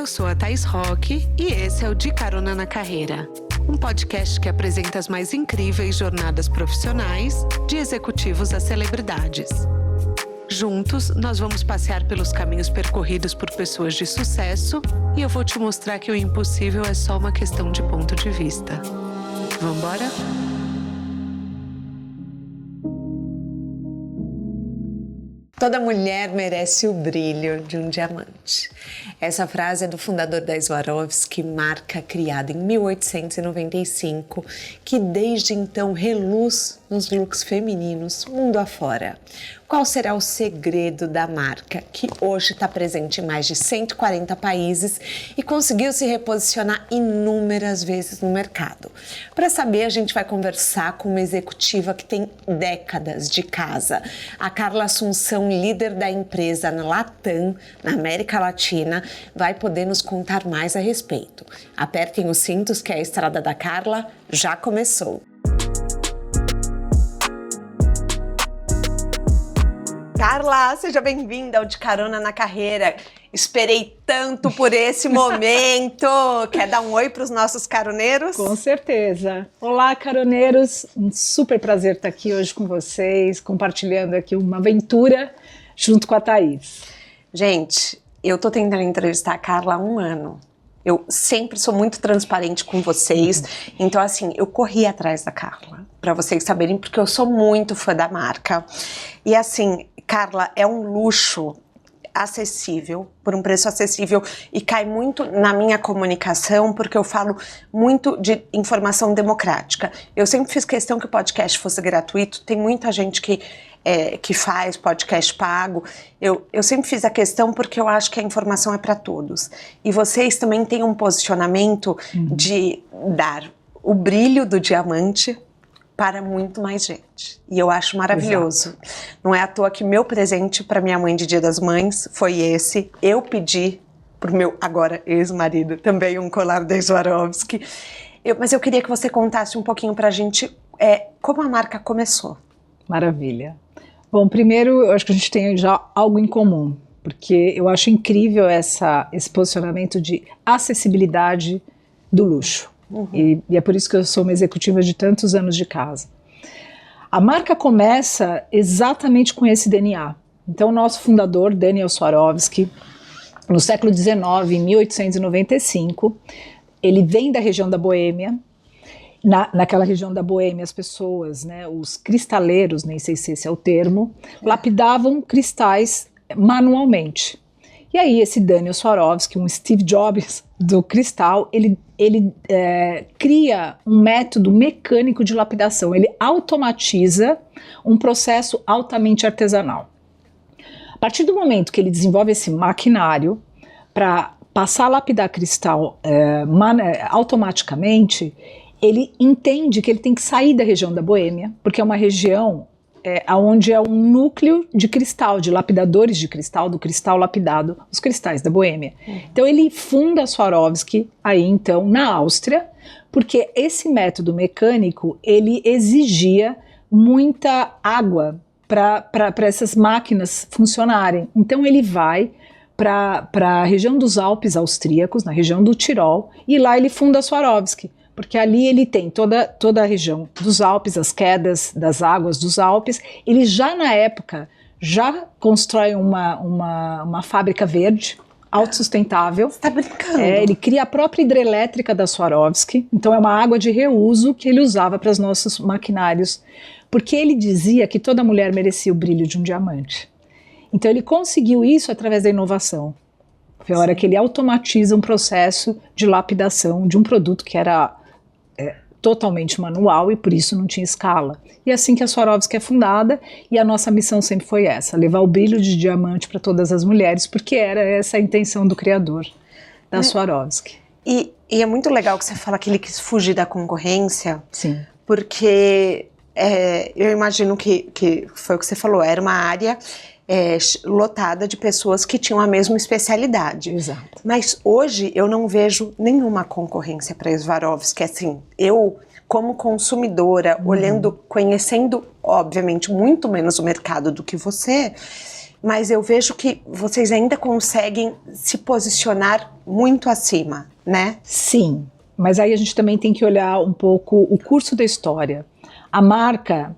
Eu sou a Thaís Roque e esse é o De Carona na Carreira, um podcast que apresenta as mais incríveis jornadas profissionais de executivos a celebridades. Juntos, nós vamos passear pelos caminhos percorridos por pessoas de sucesso e eu vou te mostrar que o impossível é só uma questão de ponto de vista. Vambora? Toda mulher merece o brilho de um diamante. Essa frase é do fundador da Swarovski, marca criada em 1895, que desde então reluz nos looks femininos mundo afora. Qual será o segredo da marca, que hoje está presente em mais de 140 países e conseguiu se reposicionar inúmeras vezes no mercado? Para saber, a gente vai conversar com uma executiva que tem décadas de casa, a Carla Assunção, líder da empresa na Latam, na América Latina, vai poder nos contar mais a respeito. Apertem os cintos que a estrada da Carla já começou. Carla, seja bem-vinda ao De Carona na Carreira. Esperei tanto por esse momento. Quer dar um oi para os nossos caroneiros? Com certeza. Olá, caroneiros. Um super prazer estar aqui hoje com vocês, compartilhando aqui uma aventura junto com a Thaís. Gente, eu tô tentando entrevistar a Carla há um ano. Eu sempre sou muito transparente com vocês, então assim, eu corri atrás da Carla, para vocês saberem, porque eu sou muito fã da marca. E assim, Carla, é um luxo acessível, por um preço acessível, e cai muito na minha comunicação, porque eu falo muito de informação democrática. Eu sempre fiz questão que o podcast fosse gratuito, tem muita gente que faz podcast pago. Eu sempre fiz a questão porque eu acho que a informação é para todos. E vocês também têm um posicionamento de dar o brilho do diamante para muito mais gente. E eu acho maravilhoso. Exato. Não é à toa que meu presente para minha mãe de Dia das Mães foi esse. Eu pedi pro meu agora ex-marido também um colar da Swarovski. Mas eu queria que você contasse um pouquinho pra gente como a marca começou. Maravilha. Bom, primeiro, eu acho que a gente tem já algo em comum, porque eu acho incrível esse posicionamento de acessibilidade do luxo. E é por isso que eu sou uma executiva de tantos anos de casa. A marca começa exatamente com esse DNA. Então, o nosso fundador, Daniel Swarovski, no século XIX, em 1895, ele vem da região da Boêmia. Naquela região da Boêmia, as pessoas, né, os cristaleiros, nem sei se esse é o termo, lapidavam cristais manualmente. E aí esse Daniel Swarovski, um Steve Jobs do cristal, ele cria um método mecânico de lapidação. Ele automatiza um processo altamente artesanal. A partir do momento que ele desenvolve esse maquinário para passar a lapidar cristal automaticamente, ele entende que ele tem que sair da região da Boêmia, porque é uma região onde é um núcleo de cristal, de lapidadores de cristal, do cristal lapidado, os cristais da Boêmia. Então ele funda a Swarovski aí então na Áustria, porque esse método mecânico ele exigia muita água para essas máquinas funcionarem. Então ele vai para a região dos Alpes austríacos, na região do Tirol, e lá ele funda a Swarovski. Porque ali ele tem toda a região dos Alpes, as quedas das águas dos Alpes. Ele já na época, já constrói uma fábrica verde, autossustentável. Você tá brincando? Ele cria a própria hidrelétrica da Swarovski, então é uma água de reuso que ele usava para os nossos maquinários, porque ele dizia que toda mulher merecia o brilho de um diamante. Então ele conseguiu isso através da inovação. Foi a hora que ele automatiza um processo de lapidação de um produto que era totalmente manual e por isso não tinha escala. E é assim que a Swarovski é fundada, e a nossa missão sempre foi essa, levar o brilho de diamante para todas as mulheres, porque era essa a intenção do criador da Swarovski. E é muito legal que você fala que ele quis fugir da concorrência. Sim. Porque eu imagino que foi o que você falou, era uma área lotada de pessoas que tinham a mesma especialidade. Exato. Mas hoje eu não vejo nenhuma concorrência para a Swarovski. Assim, eu, como consumidora, conhecendo, obviamente, muito menos o mercado do que você, mas eu vejo que vocês ainda conseguem se posicionar muito acima, né? Sim, mas aí a gente também tem que olhar um pouco o curso da história. A marca,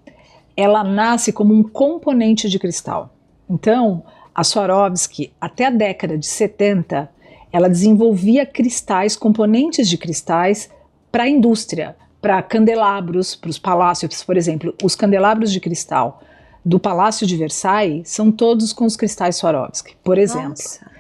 ela nasce como um componente de cristal. Então, a Swarovski, até a década de 70, ela desenvolvia cristais, componentes de cristais para a indústria, para candelabros, para os palácios. Por exemplo, os candelabros de cristal do Palácio de Versailles são todos com os cristais Swarovski, por exemplo. Nossa.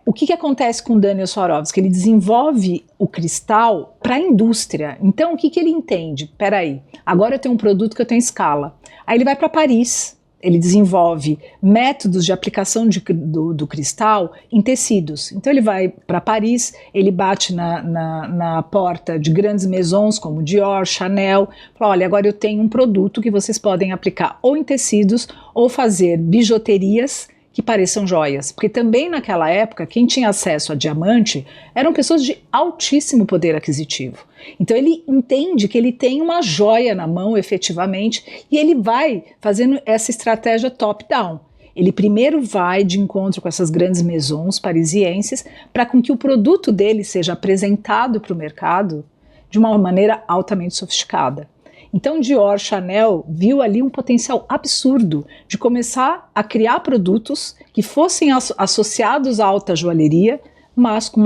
O que acontece com Daniel Swarovski? Ele desenvolve o cristal para a indústria. Então, o que ele entende? Peraí, agora eu tenho um produto que eu tenho escala. Aí ele vai para Paris, ele desenvolve métodos de aplicação do cristal em tecidos. Então ele vai para Paris, ele bate na porta de grandes maisons como Dior, Chanel, fala, olha, agora eu tenho um produto que vocês podem aplicar ou em tecidos ou fazer bijuterias que pareçam joias, porque também naquela época quem tinha acesso a diamante eram pessoas de altíssimo poder aquisitivo. Então ele entende que ele tem uma joia na mão efetivamente e ele vai fazendo essa estratégia top-down. Ele primeiro vai de encontro com essas grandes maisons parisienses para com que o produto dele seja apresentado para o mercado de uma maneira altamente sofisticada. Então Dior, Chanel viu ali um potencial absurdo de começar a criar produtos que fossem associados à alta joalheria, mas com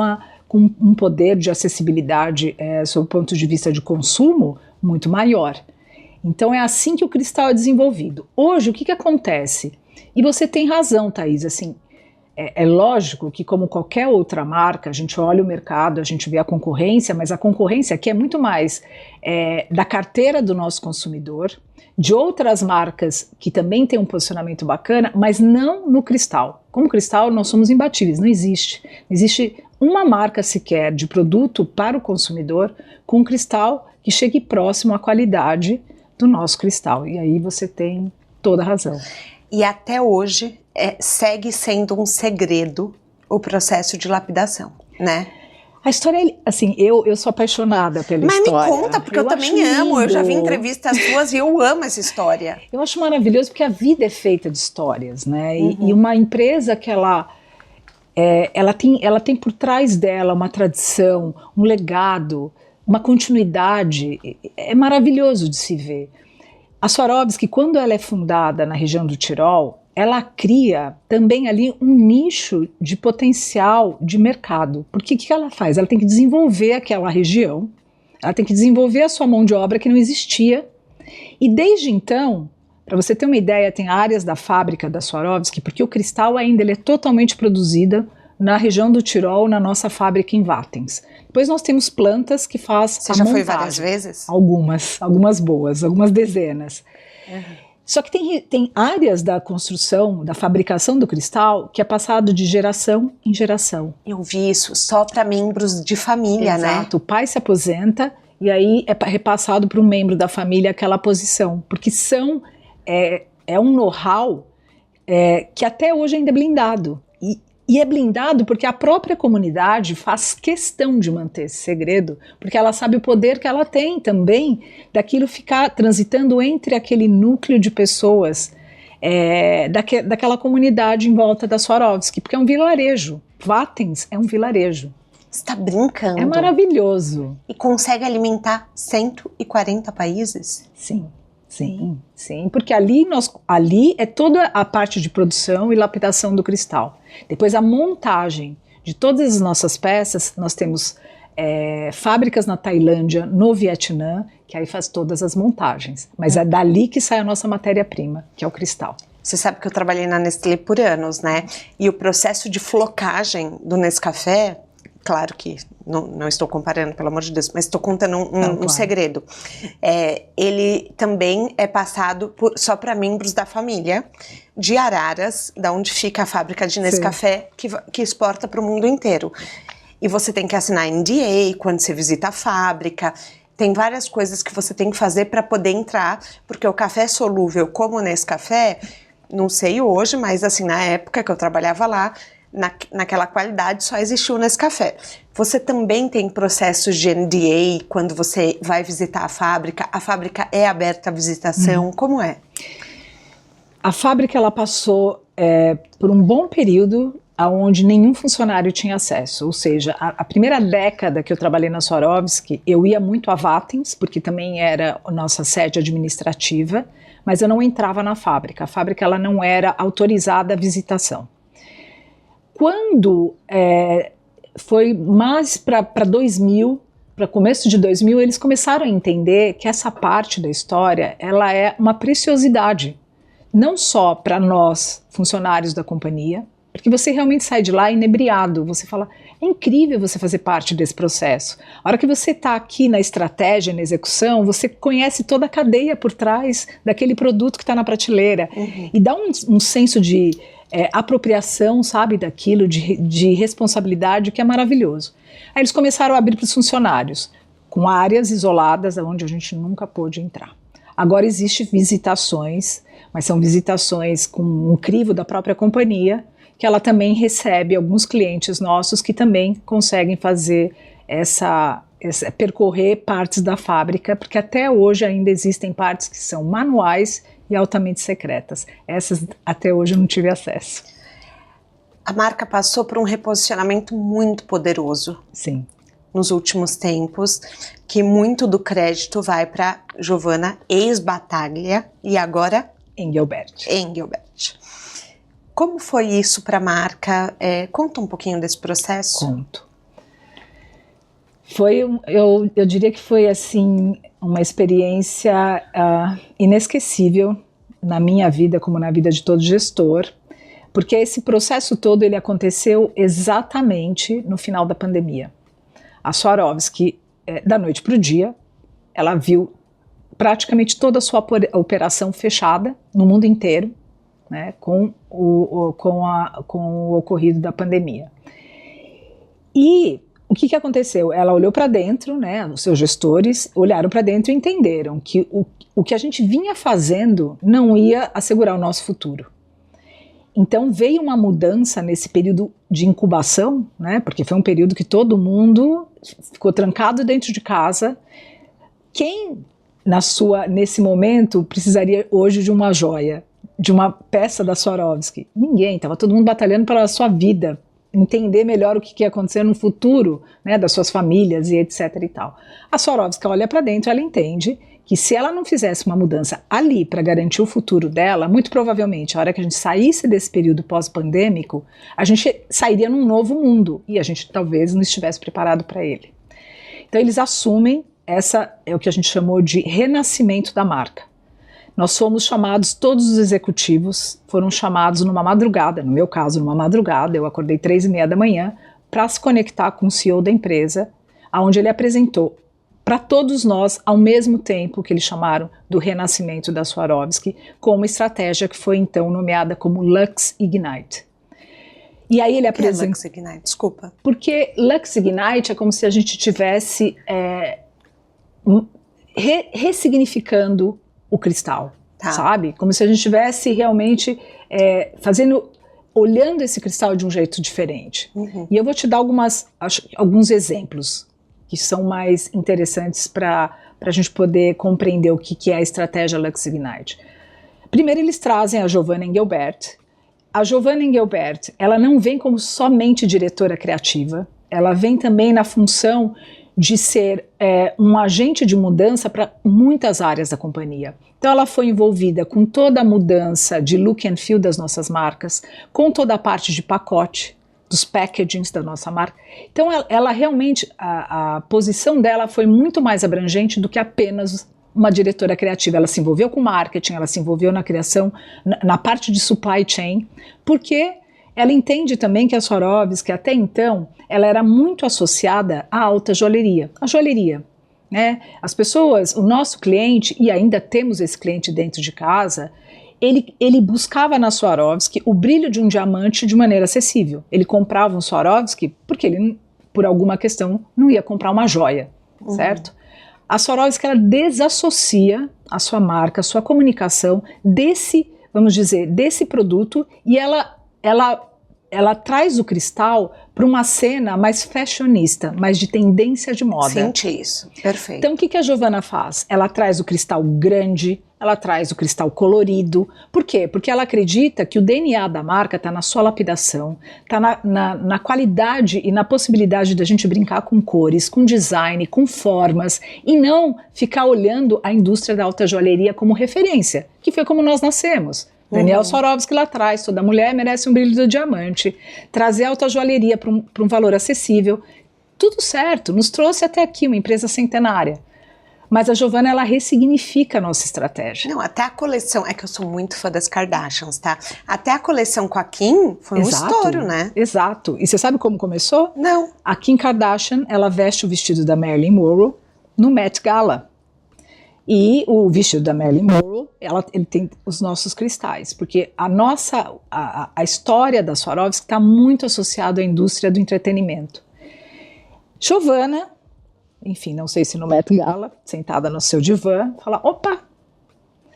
um poder de acessibilidade sob o ponto de vista de consumo muito maior. Então é assim que o cristal é desenvolvido. Hoje o que acontece? E você tem razão, Thaís, assim, é lógico que como qualquer outra marca, a gente olha o mercado, a gente vê a concorrência, mas a concorrência aqui é muito mais da carteira do nosso consumidor, de outras marcas que também têm um posicionamento bacana, mas não no cristal. Como cristal nós somos imbatíveis, não existe. Não existe uma marca sequer de produto para o consumidor com cristal que chegue próximo à qualidade do nosso cristal. E aí você tem toda a razão. E até hoje segue sendo um segredo o processo de lapidação, né? A história, assim, eu sou apaixonada pela história. Mas me conta, porque eu também amo, eu já vi entrevistas suas e eu amo essa história. Eu acho maravilhoso porque a vida é feita de histórias, né? E uma empresa que ela tem por trás dela uma tradição, um legado, uma continuidade, é maravilhoso de se ver. A Swarovski, quando ela é fundada na região do Tirol, ela cria também ali um nicho de potencial de mercado. Porque o que ela faz? Ela tem que desenvolver aquela região, ela tem que desenvolver a sua mão de obra que não existia. E desde então, para você ter uma ideia, tem áreas da fábrica da Swarovski, porque o cristal ainda ele é totalmente produzido na região do Tirol, na nossa fábrica em Wattens. Depois nós temos plantas que faz Você já montagem. Foi várias vezes? Algumas boas, algumas dezenas. Só que tem áreas da construção, da fabricação do cristal, que é passado de geração em geração. Eu vi isso só para membros de família, Exato. né? Exato, o pai se aposenta e aí é repassado para um membro da família aquela posição, porque é um know-how que até hoje ainda é blindado. E é blindado porque a própria comunidade faz questão de manter esse segredo, porque ela sabe o poder que ela tem também daquilo ficar transitando entre aquele núcleo de pessoas, daquela comunidade em volta da Swarovski, porque é um vilarejo. Wattens é um vilarejo. Você está brincando? É maravilhoso. E consegue alimentar 140 países? Sim, porque ali é toda a parte de produção e lapidação do cristal. Depois a montagem de todas as nossas peças, nós temos fábricas na Tailândia, no Vietnã, que aí faz todas as montagens. Mas é dali que sai a nossa matéria-prima, que é o cristal. Você sabe que eu trabalhei na Nestlé por anos, né? E o processo de flocagem do Nescafé, claro que não estou comparando, pelo amor de Deus, mas estou contando um segredo. Ele também é passado só para membros da família de Araras, da onde fica a fábrica de Nescafé, que exporta para o mundo inteiro. E você tem que assinar NDA quando você visita a fábrica. Tem várias coisas que você tem que fazer para poder entrar, porque o café solúvel, como o Nescafé, não sei hoje, mas assim, na época que eu trabalhava lá, naquela qualidade só existiu o Nescafé. Você também tem processos de NDA quando você vai visitar a fábrica é aberta à visitação, como é? A fábrica ela passou por um bom período aonde nenhum funcionário tinha acesso, ou seja, a primeira década que eu trabalhei na Swarovski, eu ia muito a Vatens, porque também era a nossa sede administrativa, mas eu não entrava na fábrica. A fábrica ela não era autorizada a visitação. Quando foi mais para 2000, para começo de 2000, eles começaram a entender que essa parte da história ela é uma preciosidade, não só para nós, funcionários da companhia, porque você realmente sai de lá inebriado, você fala, é incrível você fazer parte desse processo. A hora que você está aqui na estratégia, na execução, você conhece toda a cadeia por trás daquele produto que está na prateleira. E dá um senso de apropriação, sabe, daquilo, de responsabilidade, que é maravilhoso. Aí eles começaram a abrir para os funcionários, com áreas isoladas, onde a gente nunca pôde entrar. Agora existem visitações, mas são visitações com um crivo da própria companhia, que ela também recebe alguns clientes nossos que também conseguem fazer percorrer partes da fábrica, porque até hoje ainda existem partes que são manuais e altamente secretas. Essas até hoje eu não tive acesso. A marca passou por um reposicionamento muito poderoso. Sim. Nos últimos tempos, que muito do crédito vai para Giovanna ex-Battaglia e agora Engelbert. Como foi isso para a marca? Conta um pouquinho desse processo. Conto. Eu diria que foi assim uma experiência inesquecível na minha vida, como na vida de todo gestor, porque esse processo todo ele aconteceu exatamente no final da pandemia. A Swarovski, da noite para o dia, ela viu praticamente toda a sua operação fechada no mundo inteiro, né, com o ocorrido da pandemia. E o que aconteceu? Ela olhou para dentro, né, os seus gestores olharam para dentro e entenderam que o que a gente vinha fazendo não ia assegurar o nosso futuro. Então veio uma mudança nesse período de incubação, né, porque foi um período que todo mundo ficou trancado dentro de casa. Quem nesse momento precisaria hoje de uma joia, de uma peça da Swarovski? Ninguém, estava todo mundo batalhando pela sua vida, entender melhor o que ia acontecer no futuro, né, das suas famílias e etc e tal. A Swarovski olha para dentro, ela entende que se ela não fizesse uma mudança ali para garantir o futuro dela, muito provavelmente a hora que a gente saísse desse período pós-pandêmico, a gente sairia num novo mundo e a gente talvez não estivesse preparado para ele. Então eles assumem, essa é o que a gente chamou de renascimento da marca. Nós fomos chamados, todos os executivos foram chamados numa madrugada, no meu caso numa madrugada, eu acordei 3h30 da manhã, para se conectar com o CEO da empresa, onde ele apresentou para todos nós, ao mesmo tempo que eles chamaram do renascimento da Swarovski, com uma estratégia que foi então nomeada como Lux Ignite. E aí ele apresentou... Lux Ignite? Desculpa. Porque Lux Ignite é como se a gente tivesse ressignificando o cristal, sabe? Como se a gente estivesse realmente olhando esse cristal de um jeito diferente. E eu vou te dar alguns exemplos que são mais interessantes para a gente poder compreender o que é a estratégia Lux Ignite. Primeiro eles trazem a Giovanna Engelbert. A Giovanna Engelbert, ela não vem como somente diretora criativa, ela vem também na função de ser um agente de mudança para muitas áreas da companhia. Então ela foi envolvida com toda a mudança de look and feel das nossas marcas, com toda a parte de pacote, dos packagings da nossa marca. Então ela realmente, a posição dela foi muito mais abrangente do que apenas uma diretora criativa. Ela se envolveu com marketing, ela se envolveu na criação, na parte de supply chain, porque ela entende também que a Swarovski, até então, ela era muito associada à alta joalheria. A joalheria, né? As pessoas, o nosso cliente, e ainda temos esse cliente dentro de casa, ele buscava na Swarovski o brilho de um diamante de maneira acessível. Ele comprava um Swarovski porque ele, por alguma questão, não ia comprar uma joia, certo? A Swarovski, ela desassocia a sua marca, a sua comunicação desse, vamos dizer, desse produto, e ela ela traz o cristal para uma cena mais fashionista, mais de tendência de moda. Sente isso, perfeito. Então o que a Giovanna faz? Ela traz o cristal grande, ela traz o cristal colorido. Por quê? Porque ela acredita que o DNA da marca está na sua lapidação, está na qualidade e na possibilidade da gente brincar com cores, com design, com formas, e não ficar olhando a indústria da alta joalheria como referência, que foi como nós nascemos. Daniel Swarovski lá atrás, toda mulher merece um brilho do diamante, trazer a alta joalheria para um valor acessível, tudo certo, nos trouxe até aqui uma empresa centenária. Mas a Giovanna, ela ressignifica a nossa estratégia. Não, até a coleção, é que eu sou muito fã das Kardashians, tá? Até a coleção com a Kim foi um estouro, né? Exato. E você sabe como começou? Não. A Kim Kardashian, ela veste o vestido da Marilyn Monroe no Met Gala. E o vestido da Marilyn Monroe, ele tem os nossos cristais, porque a história da Swarovski está muito associada à indústria do entretenimento. Giovanna, enfim, não sei se no Met Gala, sentada no seu divã, fala, opa,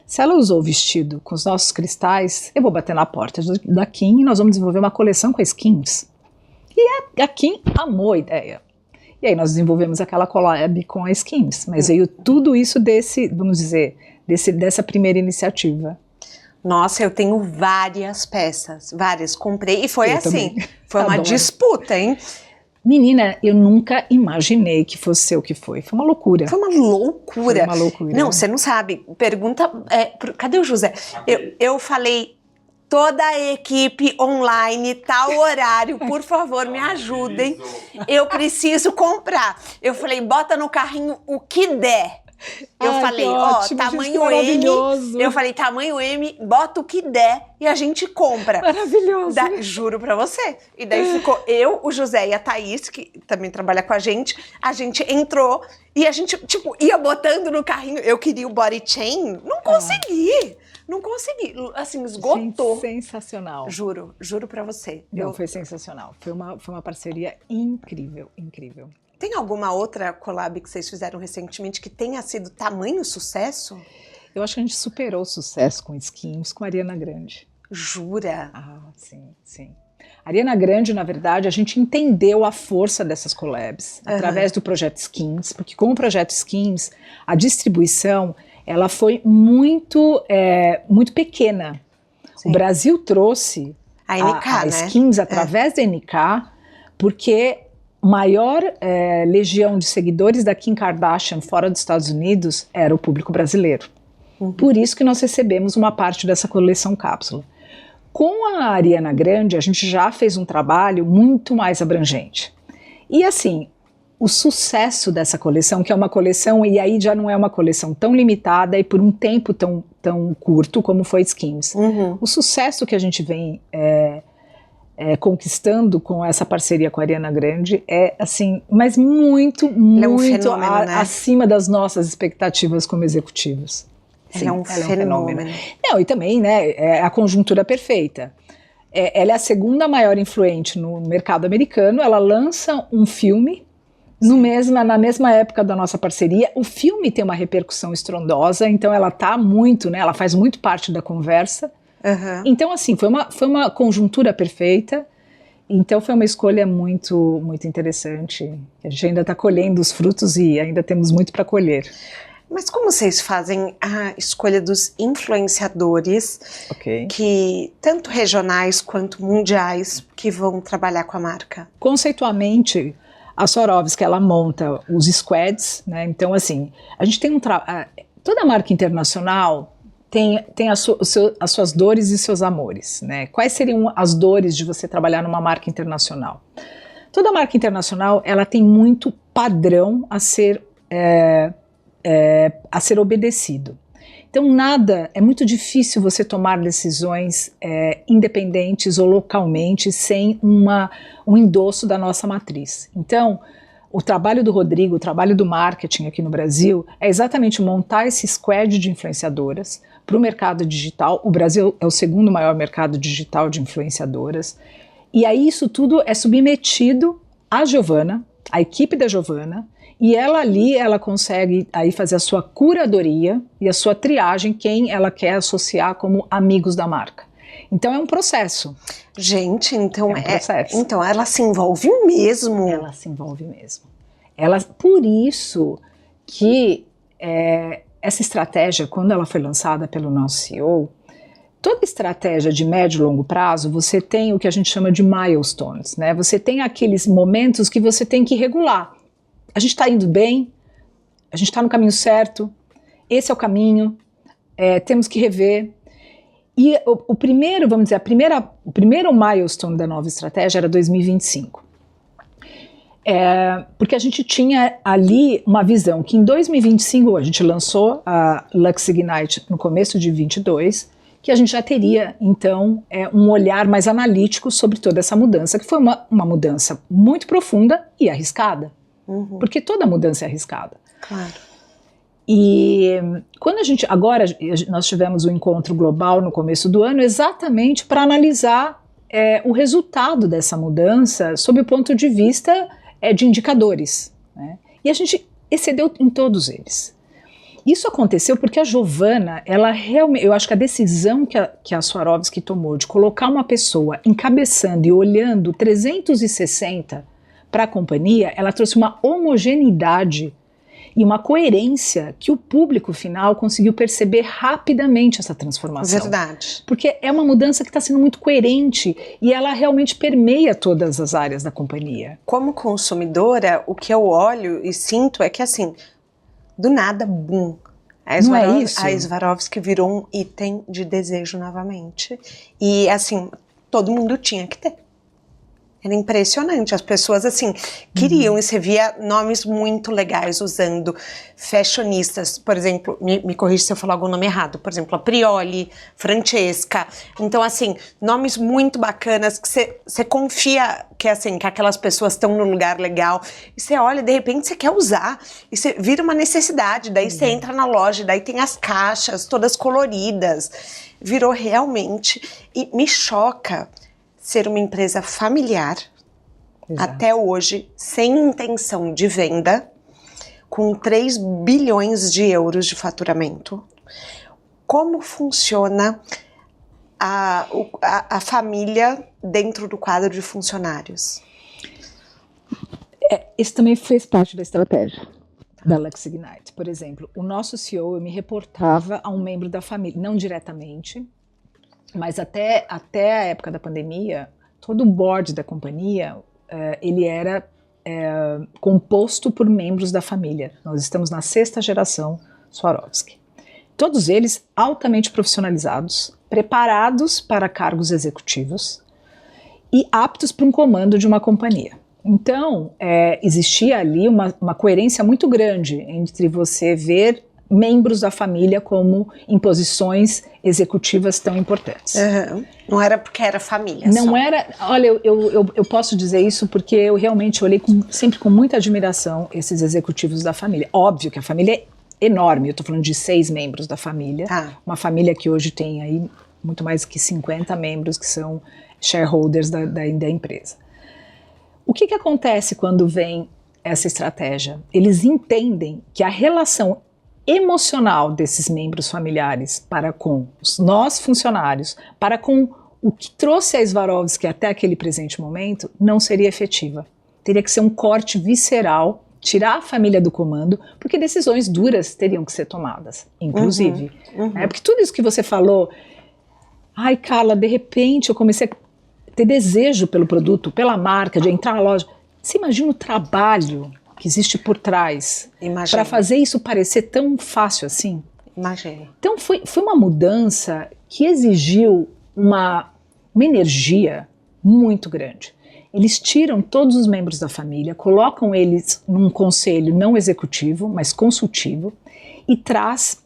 se ela usou o vestido com os nossos cristais, eu vou bater na porta da Kim e nós vamos desenvolver uma coleção com as Kims. E a Kim amou a ideia. E aí nós desenvolvemos aquela collab com a Skims, mas veio tudo isso dessa primeira iniciativa. Nossa, eu tenho várias peças, várias, comprei, e foi Eu assim, também. foi uma Adoro. disputa, hein? Menina, eu nunca imaginei que fosse ser o que foi, foi uma loucura. Foi uma loucura. Foi uma loucura. Não, você não sabe, pergunta, cadê o José? Eu falei, toda a equipe online, tal horário, por favor, me ajudem. Eu preciso comprar. Eu falei, bota no carrinho o que der. Eu falei, tamanho M. Eu falei, tamanho M, bota o que der e a gente compra. Maravilhoso. Juro pra você. E daí ficou eu, o José e a Thaís, que também trabalha com a gente entrou e a gente, tipo, ia botando no carrinho. Eu queria o body chain, não consegui. Não consegui, assim, esgotou. Sensacional. Juro pra você. Não, foi sensacional. Foi uma parceria incrível, incrível. Tem alguma outra collab que vocês fizeram recentemente que tenha sido tamanho sucesso? Eu acho que a gente superou o sucesso com Skims, com a Ariana Grande. Jura? Ah, sim, sim. A Ariana Grande, na verdade, a gente entendeu a força dessas collabs através do projeto Skims, porque com o projeto Skims, a distribuição ela foi muito pequena. Sim. O Brasil trouxe a NK, a Skims através da NK, porque maior legião de seguidores da Kim Kardashian fora dos Estados Unidos era o público brasileiro. Por isso que nós recebemos uma parte dessa coleção cápsula. Com a Ariana Grande, a gente já fez um trabalho muito mais abrangente. E assim, o sucesso dessa coleção, que é uma coleção, e aí já não é uma coleção tão limitada e por um tempo tão curto como foi Skims. O sucesso que a gente vem conquistando com essa parceria com a Ariana Grande é assim, mas muito fenômeno, né? acima das nossas expectativas como executivos. Sim, ela é um fenômeno. Não, e também, né, é a conjuntura perfeita. Ela é a segunda maior influente no mercado americano, ela lança um filme na mesma época da nossa parceria. O filme tem uma repercussão estrondosa, então ela tá muito, né, ela faz muito parte da conversa. Então, assim, foi uma conjuntura perfeita. Então, foi uma escolha muito, muito interessante. A gente ainda está colhendo os frutos e ainda temos muito para colher. Mas como vocês fazem a escolha dos influenciadores, que tanto regionais quanto mundiais, que vão trabalhar com a marca? Conceitualmente, a Swarovski, ela monta os squads, né? Então, assim, a gente tem toda marca internacional tem as suas dores e seus amores, né? Quais seriam as dores de você trabalhar numa marca internacional? Toda marca internacional, ela tem muito padrão a ser obedecido. Então é muito difícil você tomar decisões independentes ou localmente sem um endosso da nossa matriz. Então, o trabalho do Rodrigo, o trabalho do marketing aqui no Brasil é exatamente montar esse squad de influenciadoras para o mercado digital. O Brasil é o segundo maior mercado digital de influenciadoras. E aí isso tudo é submetido à Giovanna, à equipe da Giovanna, e ela consegue aí fazer a sua curadoria e a sua triagem, quem ela quer associar como amigos da marca. Então é um processo. Gente, então É um processo. então ela se envolve mesmo. Ela se envolve mesmo. Por isso que essa estratégia, quando ela foi lançada pelo nosso CEO, toda estratégia de médio e longo prazo, você tem o que a gente chama de milestones, né? Você tem aqueles momentos que você tem que regular. A gente está indo bem, a gente está no caminho certo, esse é o caminho, temos que rever. E o primeiro, vamos dizer, o primeiro milestone da nova estratégia era 2025. Porque a gente tinha ali uma visão que em 2025, a gente lançou a Lux Ignite no começo de 22, que a gente já teria, então, um olhar mais analítico sobre toda essa mudança, que foi uma mudança muito profunda e arriscada. Porque toda mudança é arriscada. Claro. E quando agora nós tivemos um encontro global no começo do ano exatamente para analisar o resultado dessa mudança sob o ponto de vista de indicadores, né? E a gente excedeu em todos eles. Isso aconteceu porque a Giovana, ela realmente, eu acho que a decisão que a Swarovski tomou de colocar uma pessoa encabeçando e olhando 360 para a companhia, ela trouxe uma homogeneidade e uma coerência que o público final conseguiu perceber rapidamente essa transformação. Verdade. Porque é uma mudança que está sendo muito coerente e ela realmente permeia todas as áreas da companhia. Como consumidora, o que eu olho e sinto é que, assim, do nada, boom. Não é isso? A Swarovski virou um item de desejo novamente. E, assim, todo mundo tinha que ter. Era impressionante, as pessoas assim queriam, e você via nomes muito legais usando, fashionistas, por exemplo, me corrija se eu falar algum nome errado, por exemplo, a Prioli, Francesca, então assim, nomes muito bacanas que você confia que assim, que aquelas pessoas estão num lugar legal, e você olha, de repente você quer usar, e você vira uma necessidade, daí você entra na loja, daí tem as caixas todas coloridas, virou realmente, e me choca ser uma empresa familiar, Exato. Até hoje, sem intenção de venda, com 3 bilhões de euros de faturamento. Como funciona a família dentro do quadro de funcionários? Isso também fez parte da estratégia da Lux Ignite. Por exemplo, o nosso CEO, eu me reportava a um membro da família, não diretamente, mas até a época da pandemia, todo o board da companhia, ele era composto por membros da família. Nós estamos na 6ª geração Swarovski. Todos eles altamente profissionalizados, preparados para cargos executivos e aptos para um comando de uma companhia. Então, existia ali uma coerência muito grande entre você ver membros da família como em posições executivas tão importantes. Uhum. Não era porque era família. Não só. era. Olha, eu posso dizer isso porque eu realmente olhei sempre com muita admiração esses executivos da família. Óbvio que a família é enorme, eu estou falando de 6 membros da família. Tá. Uma família que hoje tem aí muito mais que 50 membros que são shareholders da empresa. O que acontece quando vem essa estratégia? Eles entendem que a relação emocional desses membros familiares para com nós funcionários, para com o que trouxe a Swarovski até aquele presente momento, não seria efetiva. Teria que ser um corte visceral, tirar a família do comando, porque decisões duras teriam que ser tomadas, inclusive. Porque tudo isso que você falou, ai Carla, de repente eu comecei a ter desejo pelo produto, pela marca, de entrar na loja. Você imagina o trabalho que existe por trás para fazer isso parecer tão fácil assim? Imagina. Então foi uma mudança que exigiu uma energia muito grande. Eles tiram todos os membros da família, colocam eles num conselho não executivo, mas consultivo, e traz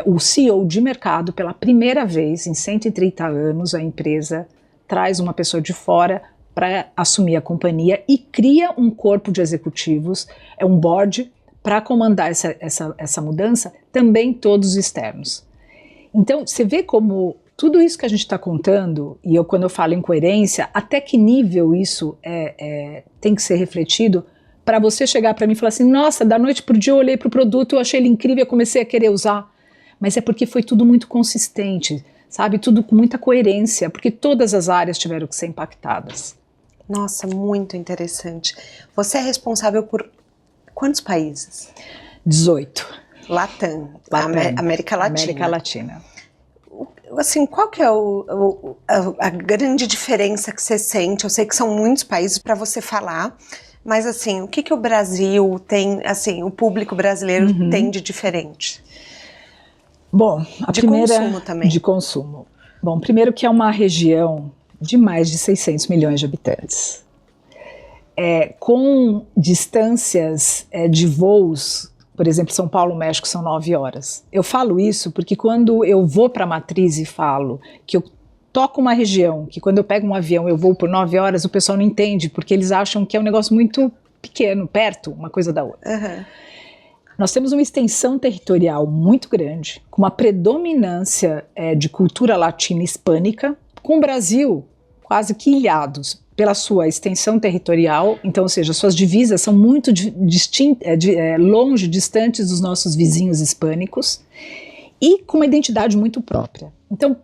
o CEO de mercado pela primeira vez em 130 anos, a empresa traz uma pessoa de fora para assumir a companhia e cria um corpo de executivos, um board, para comandar essa mudança, também todos externos. Então, você vê como tudo isso que a gente está contando, e quando eu falo em coerência, até que nível isso tem que ser refletido para você chegar para mim e falar assim, nossa, da noite para o dia eu olhei para o produto, eu achei ele incrível, eu comecei a querer usar. Mas é porque foi tudo muito consistente. sabe? Tudo com muita coerência, porque todas as áreas tiveram que ser impactadas. Nossa, muito interessante. Você é responsável por quantos países? 18. Latam. Latam. América Latina. América Latina. Assim, qual que é a grande diferença que você sente? Eu sei que são muitos países para você falar, mas assim, o que o Brasil tem, assim, o público brasileiro tem de diferente? Bom, de consumo também. De consumo. Bom, primeiro que é uma região de mais de 600 milhões de habitantes. Com distâncias de voos, por exemplo, São Paulo, México, são 9 horas. Eu falo isso porque quando eu vou para a matriz e falo que eu toco uma região, que quando eu pego um avião eu vou por 9 horas, o pessoal não entende, porque eles acham que é um negócio muito pequeno, perto, uma coisa da outra. Uhum. Nós temos uma extensão territorial muito grande, com uma predominância de cultura latina e hispânica, com o Brasil quase que ilhados pela sua extensão territorial, então, ou seja, suas divisas são muito longe, distantes dos nossos vizinhos hispânicos, e com uma identidade muito própria. Então,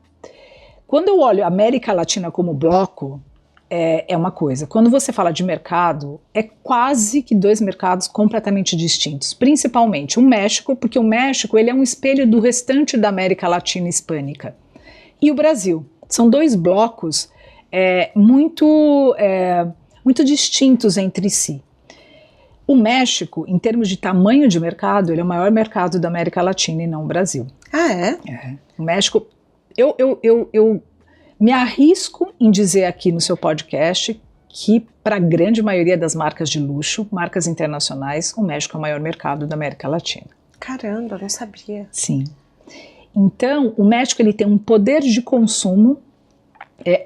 quando eu olho a América Latina como bloco, é uma coisa. Quando você fala de mercado, é quase que dois mercados completamente distintos. Principalmente o México, porque o México ele é um espelho do restante da América Latina e hispânica. E o Brasil. São dois blocos muito distintos entre si. O México, em termos de tamanho de mercado, ele é o maior mercado da América Latina e não o Brasil. Ah, é? O México... Eu me arrisco em dizer aqui no seu podcast que, para a grande maioria das marcas de luxo, marcas internacionais, o México é o maior mercado da América Latina. Caramba, não sabia. Sim. Então, o México ele tem um poder de consumo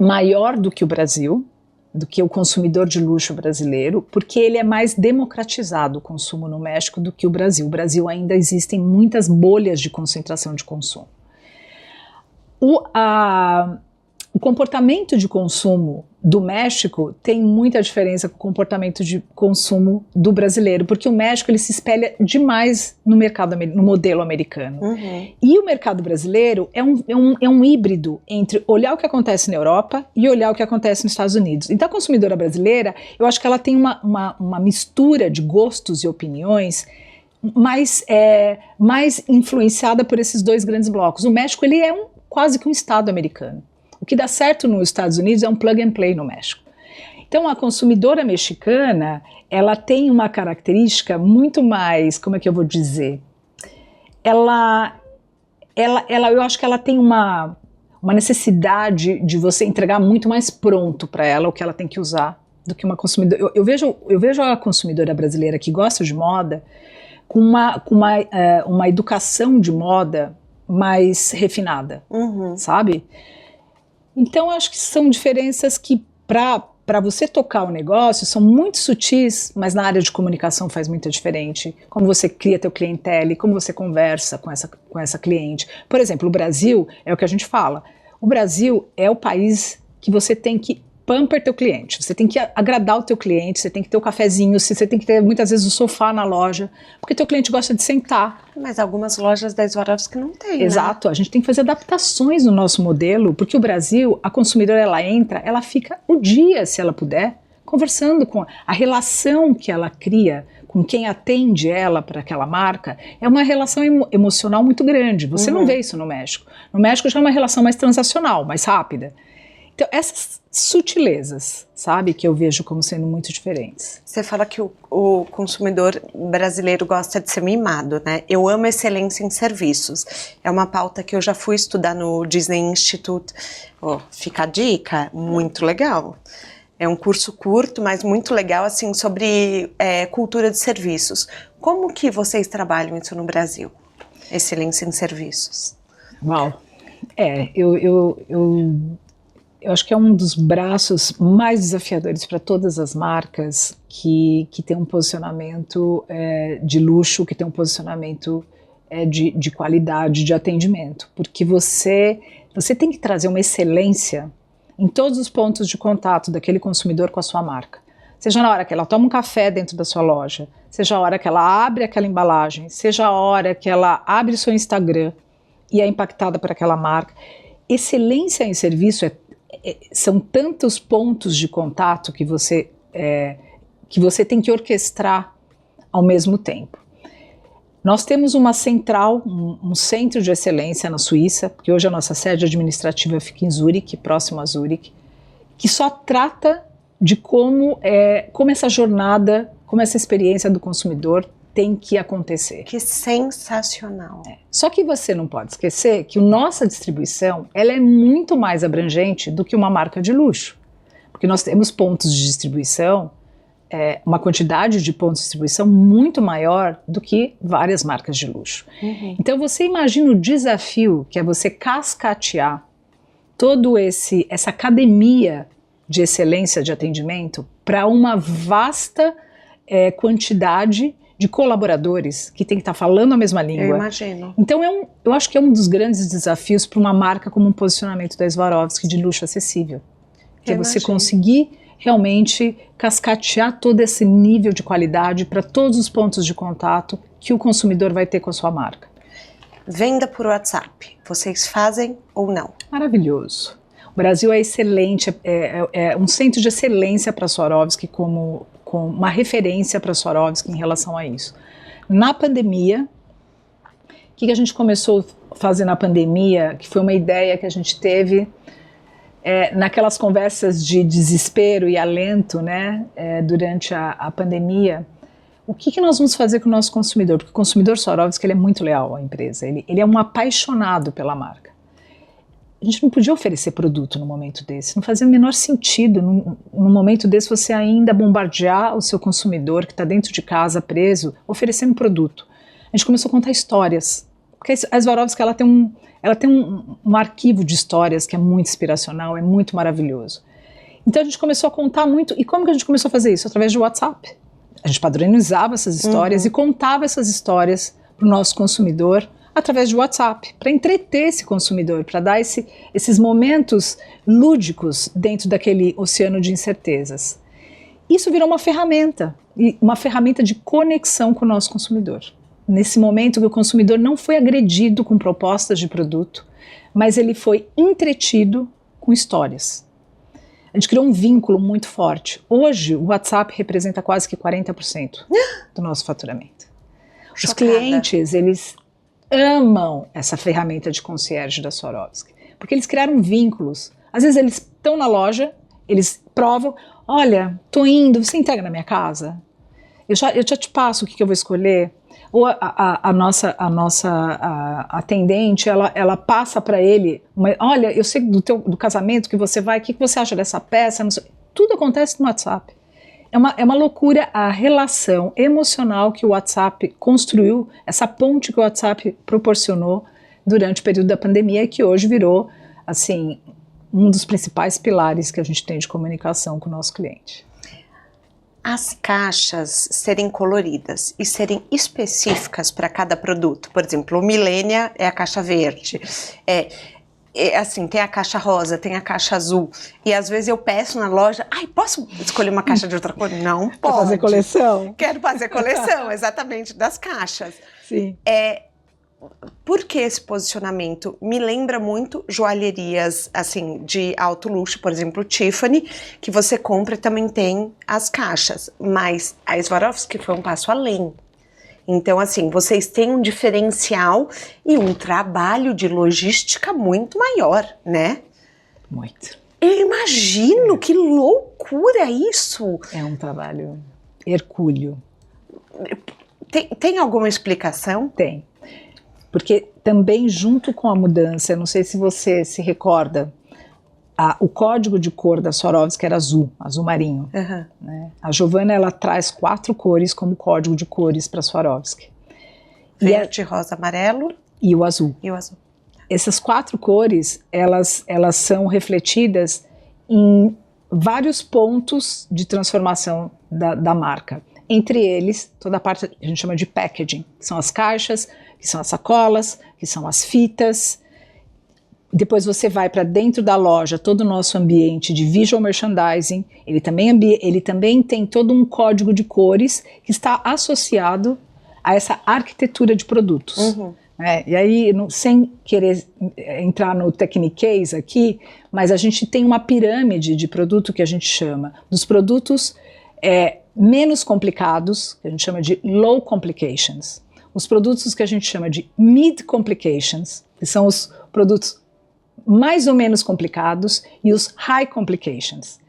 maior do que o Brasil, do que o consumidor de luxo brasileiro, porque ele é mais democratizado o consumo no México do que o Brasil. O Brasil ainda existem muitas bolhas de concentração de consumo. O comportamento de consumo do México tem muita diferença com o comportamento de consumo do brasileiro, porque o México ele se espelha demais no mercado, no modelo americano. Uhum. E o mercado brasileiro é um híbrido entre olhar o que acontece na Europa e olhar o que acontece nos Estados Unidos. Então a consumidora brasileira, eu acho que ela tem uma mistura de gostos e opiniões mais influenciada por esses dois grandes blocos. O México ele é quase que um estado americano. O que dá certo nos Estados Unidos é um plug and play no México. Então a consumidora mexicana, ela tem uma característica muito mais, como é que eu vou dizer? Eu acho que ela tem uma necessidade de você entregar muito mais pronto para ela o que ela tem que usar do que uma consumidora. Eu vejo a consumidora brasileira que gosta de moda com uma educação de moda mais refinada, sabe? Então, acho que são diferenças que, para você tocar o negócio, são muito sutis, mas na área de comunicação faz muita diferença. Como você cria teu clientele, como você conversa com essa cliente. Por exemplo, o Brasil, é o que a gente fala, o Brasil é o país que você tem que pamper teu cliente, você tem que agradar o teu cliente, você tem que ter o cafezinho, você tem que ter muitas vezes o sofá na loja, porque teu cliente gosta de sentar. Mas algumas lojas da Swarovski não tem, Exato, né? A gente tem que fazer adaptações no nosso modelo, porque o Brasil, a consumidora ela entra, ela fica o dia, se ela puder, conversando com a relação que ela cria com quem atende ela para aquela marca, é uma relação emocional muito grande. Você não vê isso no México. No México já é uma relação mais transacional, mais rápida. Então, essas sutilezas, sabe, que eu vejo como sendo muito diferentes. Você fala que o consumidor brasileiro gosta de ser mimado, né? Eu amo excelência em serviços. É uma pauta que eu já fui estudar no Disney Institute. Fica a dica, muito legal. É um curso curto, mas muito legal, assim, sobre cultura de serviços. Como que vocês trabalham isso no Brasil? Excelência em serviços. Uau! Eu acho que é um dos braços mais desafiadores para todas as marcas que tem um posicionamento de luxo, que tem um posicionamento de qualidade, de atendimento. Porque você tem que trazer uma excelência em todos os pontos de contato daquele consumidor com a sua marca. Seja na hora que ela toma um café dentro da sua loja, seja a hora que ela abre aquela embalagem, seja a hora que ela abre seu Instagram e é impactada por aquela marca. excelência em serviço são tantos pontos de contato que você tem que orquestrar ao mesmo tempo. Nós temos uma central, um centro de excelência na Suíça, porque hoje a nossa sede administrativa fica em Zurique, próximo a Zurique, que só trata de como essa jornada, como essa experiência do consumidor tem que acontecer. Que sensacional. Só que você não pode esquecer que a nossa distribuição ela é muito mais abrangente do que uma marca de luxo. Porque nós temos pontos de distribuição, uma quantidade de pontos de distribuição muito maior do que várias marcas de luxo. Uhum. Então você imagina o desafio que é você cascatear essa academia de excelência de atendimento para uma vasta quantidade de colaboradores que tem que estar falando a mesma língua. Eu imagino. Então eu acho que é um dos grandes desafios para uma marca como um posicionamento da Swarovski de luxo acessível. Que é você conseguir realmente cascatear todo esse nível de qualidade para todos os pontos de contato que o consumidor vai ter com a sua marca. Venda por WhatsApp, vocês fazem ou não? Maravilhoso. O Brasil é excelente, é um centro de excelência para a Swarovski com uma referência para a Swarovski em relação a isso. Na pandemia, o que a gente começou a fazer na pandemia, que foi uma ideia que a gente teve naquelas conversas de desespero e alento, né, durante a pandemia, o que nós vamos fazer com o nosso consumidor? Porque o consumidor Swarovski ele é muito leal à empresa, ele é um apaixonado pela marca. A gente não podia oferecer produto no momento desse, não fazia o menor sentido no momento desse você ainda bombardear o seu consumidor que está dentro de casa, preso, oferecendo produto. A gente começou a contar histórias, porque a Swarovski ela tem um arquivo de histórias que é muito inspiracional, é muito maravilhoso. Então a gente começou a contar muito, e como que a gente começou a fazer isso? Através de WhatsApp. A gente padronizava essas histórias e contava essas histórias para o nosso consumidor, através de WhatsApp, para entreter esse consumidor, para dar esses momentos lúdicos dentro daquele oceano de incertezas. Isso virou uma ferramenta de conexão com o nosso consumidor. Nesse momento que o consumidor não foi agredido com propostas de produto, mas ele foi entretido com histórias. A gente criou um vínculo muito forte. Hoje, o WhatsApp representa quase que 40% do nosso faturamento. Os clientes, eles amam essa ferramenta de concierge da Swarovski, porque eles criaram vínculos. Às vezes eles estão na loja, eles provam, olha, tô indo, você entrega na minha casa? Eu já te passo o que eu vou escolher. Ou a nossa atendente, ela passa para ele, olha, eu sei do casamento que você vai, o que você acha dessa peça? Não sei. Tudo acontece no WhatsApp. É uma loucura a relação emocional que o WhatsApp construiu, essa ponte que o WhatsApp proporcionou durante o período da pandemia, que hoje virou, assim, um dos principais pilares que a gente tem de comunicação com o nosso cliente. As caixas serem coloridas e serem específicas para cada produto, por exemplo, o Millennia é a caixa verde, assim, tem a caixa rosa, tem a caixa azul, e às vezes eu peço na loja, posso escolher uma caixa de outra cor? Não pode. Quer fazer coleção? Quero fazer coleção, exatamente, das caixas. Sim. Por que esse posicionamento? Me lembra muito joalherias, assim, de alto luxo, por exemplo, Tiffany, que você compra e também tem as caixas, mas a Swarovski foi um passo além. Então, assim, vocês têm um diferencial e um trabalho de logística muito maior, né? Muito. Eu imagino, que loucura isso! É um trabalho hercúleo. Tem alguma explicação? Tem. Porque também junto com a mudança, eu não sei se você se recorda, o código de cor da Swarovski era azul marinho. Uhum. Né? A Giovanna, ela traz 4 cores como código de cores para a Swarovski. Verde, rosa, amarelo. E o azul. E o azul. Essas 4 cores, elas são refletidas em vários pontos de transformação da marca. Entre eles, toda a parte que a gente chama de packaging, que são as caixas, que são as sacolas, que são as fitas. Depois você vai para dentro da loja, todo o nosso ambiente de visual merchandising, ele também tem todo um código de cores que está associado a essa arquitetura de produtos. Uhum. E aí, sem querer entrar no techniquez aqui, mas a gente tem uma pirâmide de produto que a gente chama dos produtos menos complicados, que a gente chama de low complications. Os produtos que a gente chama de mid complications, que são os produtos mais ou menos complicados, e os high complications.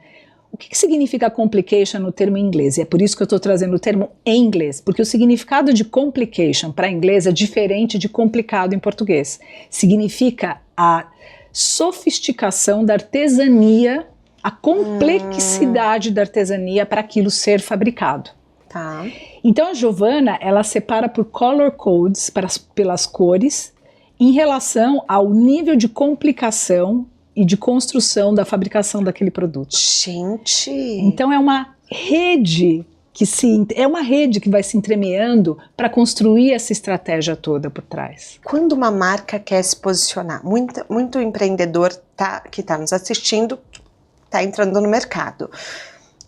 O que significa complication no termo em inglês? E é por isso que eu estou trazendo o termo em inglês, porque o significado de complication para inglês é diferente de complicado em português. Significa a sofisticação da artesania, a complexidade da artesania para aquilo ser fabricado. Tá. Então a Giovanna, ela separa por color codes, pelas cores, em relação ao nível de complicação e de construção da fabricação daquele produto. Gente! Então é uma rede que vai se entremeando para construir essa estratégia toda por trás. Quando uma marca quer se posicionar, muito empreendedor que está nos assistindo está entrando no mercado.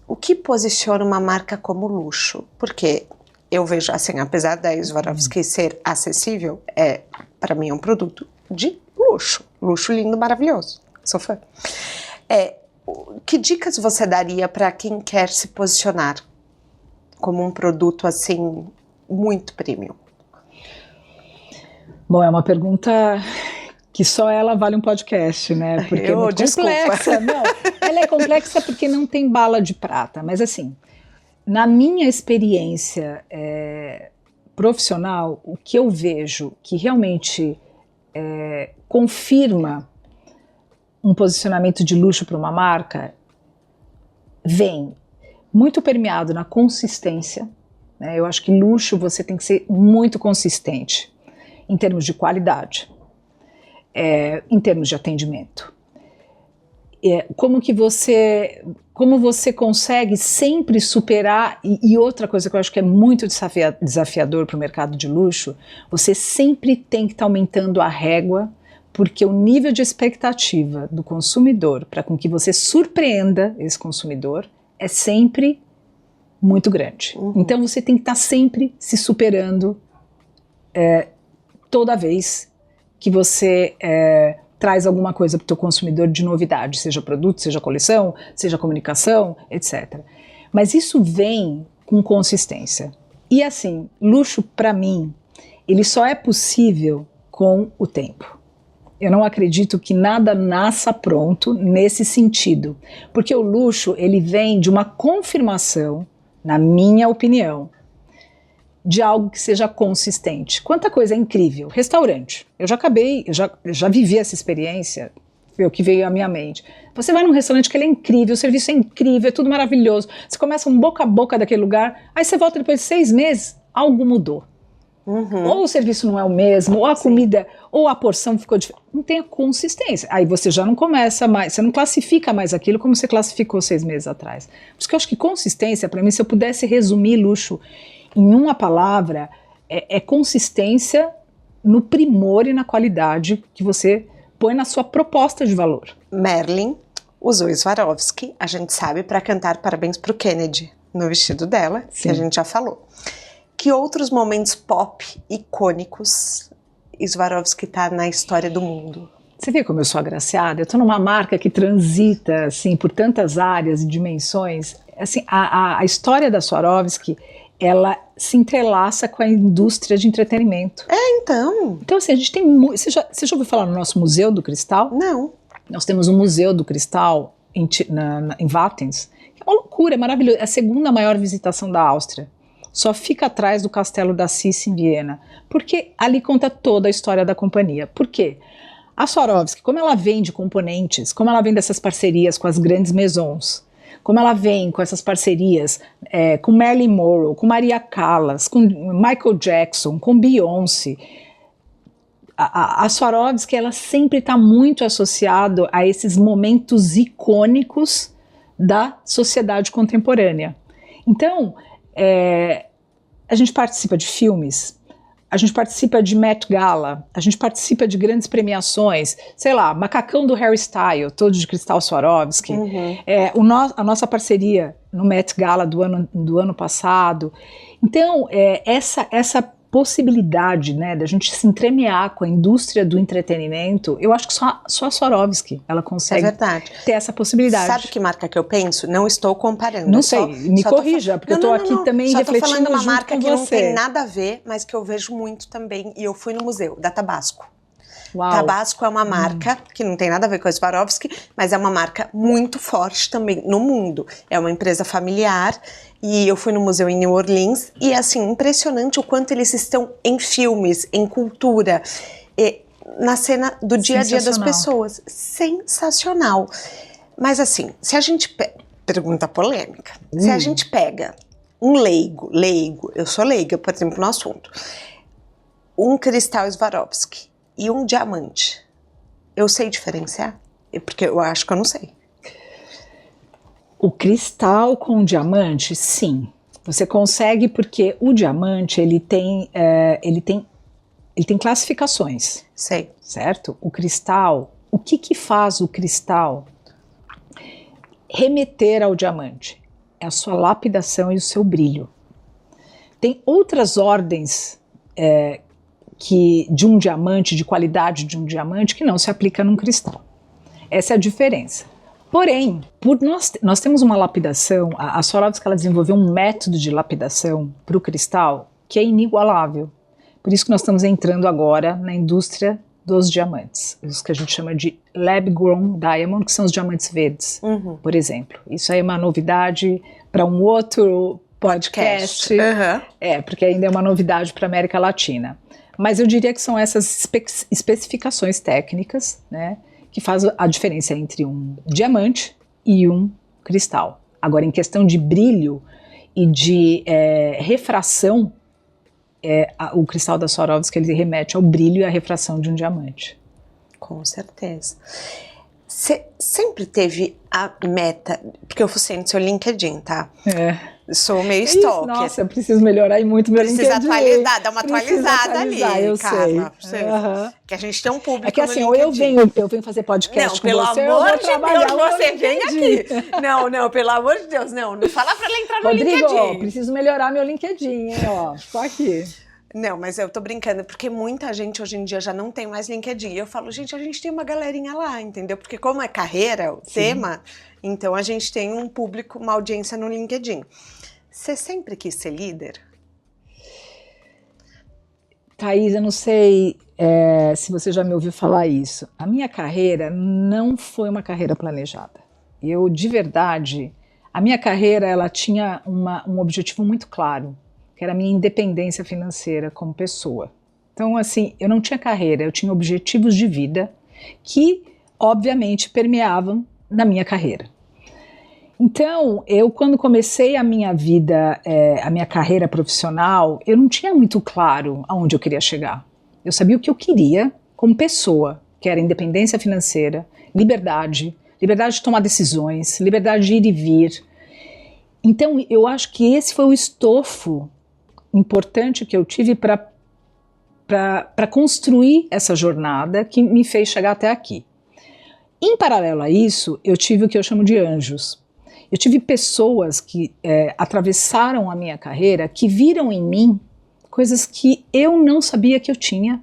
O que posiciona uma marca como luxo? Porque eu vejo, assim, apesar da Swarovski ser acessível, para mim é um produto de luxo. Luxo lindo, maravilhoso. Sou fã. Que dicas você daria para quem quer se posicionar como um produto assim muito premium? Bom, é uma pergunta que só ela vale um podcast, né? Porque é muito complexa. Não, ela é complexa porque não tem bala de prata. Mas assim, na minha experiência profissional, o que eu vejo que realmente confirma um posicionamento de luxo para uma marca vem muito permeado na consistência, né? Eu acho que luxo você tem que ser muito consistente em termos de qualidade, em termos de atendimento. Como você consegue sempre superar, e outra coisa que eu acho que é muito desafiador para o mercado de luxo, você sempre tem que estar aumentando a régua, porque o nível de expectativa do consumidor para com que você surpreenda esse consumidor é sempre muito grande. Então você tem que estar sempre se superando toda vez que você traz alguma coisa para o teu consumidor de novidade, seja produto, seja coleção, seja comunicação, etc. Mas isso vem com consistência. E assim, luxo para mim, ele só é possível com o tempo. Eu não acredito que nada nasça pronto nesse sentido, porque o luxo ele vem de uma confirmação, na minha opinião, de algo que seja consistente. Quanta coisa é incrível. Restaurante. Eu já vivi essa experiência, foi o que veio à minha mente. Você vai num restaurante que ele é incrível, o serviço é incrível, é tudo maravilhoso. Você começa um boca a boca daquele lugar, aí você volta depois de 6 meses, algo mudou. Ou o serviço não é o mesmo, ou a comida, ou a porção ficou diferente. Não tem a consistência. Aí você já não começa mais, você não classifica mais aquilo como você classificou 6 meses atrás. Por isso que eu acho que consistência, para mim, se eu pudesse resumir luxo em uma palavra, é consistência no primor e na qualidade que você põe na sua proposta de valor. Marilyn usou Swarovski, a gente sabe, para cantar parabéns pro Kennedy no vestido dela, Sim. que a gente já falou. Que outros momentos pop icônicos Swarovski está na história do mundo? Você vê como eu sou agraciada? Eu estou numa marca que transita assim, por tantas áreas e dimensões. Assim, a história da Swarovski, ela se entrelaça com a indústria de entretenimento. Então. Então, assim, a gente tem muito... Você já ouviu falar no nosso Museu do Cristal? Não. Nós temos um Museu do Cristal em Wattens, que é uma loucura, é maravilhoso. É a segunda maior visitação da Áustria. Só fica atrás do Castelo da Sissi, em Viena, porque ali conta toda a história da companhia. Por quê? A Swarovski, como ela vende componentes, como ela vem dessas parcerias com as grandes maisons, como ela vem com essas parcerias com Marilyn Monroe, com Maria Callas, com Michael Jackson, com Beyoncé, a Swarovski ela sempre está muito associada a esses momentos icônicos da sociedade contemporânea. Então, a gente participa de filmes, a gente participa de Met Gala, a gente participa de grandes premiações, sei lá, Macacão do Harry Styles, todo de cristal Swarovski, a nossa parceria no Met Gala do ano passado. Então, essa possibilidade, né, da gente se entremear com a indústria do entretenimento, eu acho que só a Swarovski ela consegue ter essa possibilidade. Sabe que marca que eu penso? Não estou comparando. Não sei, me corrija, porque eu estou aqui também refletindo junto com você. Só tô falando uma marca que não tem nada a ver, mas que eu vejo muito também, e eu fui no museu, da Tabasco. Uau. Tabasco é uma marca que não tem nada a ver com a Swarovski, mas é uma marca muito forte também no mundo. É uma empresa familiar e eu fui no museu em New Orleans e é assim, impressionante o quanto eles estão em filmes, em cultura, na cena do dia a dia das pessoas. Sensacional. Mas assim, se a gente... Pergunta polêmica. Se a gente pega um leigo, eu sou leiga, por exemplo, no assunto, um cristal Swarovski e um diamante, eu sei diferenciar? Porque eu acho que eu não sei. O cristal com o diamante, sim. Você consegue porque o diamante, ele tem classificações. Sei. Certo? O cristal, o que faz o cristal remeter ao diamante? É a sua lapidação e o seu brilho. Tem outras ordens de um diamante, de qualidade de um diamante, que não se aplica num cristal. Essa é a diferença. Porém, nós temos uma lapidação, a Swarovski ela desenvolveu um método de lapidação para o cristal que é inigualável. Por isso que nós estamos entrando agora na indústria dos diamantes, os que a gente chama de lab-grown diamond, que são os diamantes verdes, por exemplo. Isso aí é uma novidade para um outro podcast. Porque ainda é uma novidade para a América Latina. Mas eu diria que são essas especificações técnicas, né, que fazem a diferença entre um diamante e um cristal. Agora, em questão de brilho e de refração, o cristal da Swarovski ele remete ao brilho e à refração de um diamante. Com certeza. Você sempre teve a meta, porque eu fucei no seu LinkedIn, tá? Sou meio stalker. Nossa, eu preciso melhorar muito meu LinkedIn. Precisa atualizar, dar uma atualizada ali, eu Carla. sei. Que a gente tem um público. É que assim, no ou eu venho fazer podcast com você, pelo amor de Deus, você vem aqui. Não, pelo amor de Deus, não fala pra ela entrar no Rodrigo, LinkedIn. Preciso melhorar meu LinkedIn, ó, tô aqui. Não, mas eu tô brincando, porque muita gente hoje em dia já não tem mais LinkedIn. E eu falo, gente, a gente tem uma galerinha lá, entendeu? Porque como é carreira, o tema, então a gente tem um público, uma audiência no LinkedIn. Você sempre quis ser líder? Thaís, eu não sei se você já me ouviu falar isso. A minha carreira não foi uma carreira planejada. Eu, de verdade, a minha carreira ela tinha um objetivo muito claro, que era a minha independência financeira como pessoa. Então, assim, eu não tinha carreira, eu tinha objetivos de vida que, obviamente, permeavam na minha carreira. Então, eu quando comecei a minha vida, a minha carreira profissional, eu não tinha muito claro aonde eu queria chegar. Eu sabia o que eu queria como pessoa, que era independência financeira, liberdade de tomar decisões, liberdade de ir e vir. Então, eu acho que esse foi o estofo importante que eu tive para construir essa jornada que me fez chegar até aqui. Em paralelo a isso, eu tive o que eu chamo de anjos. Eu tive pessoas que atravessaram a minha carreira, que viram em mim coisas que eu não sabia que eu tinha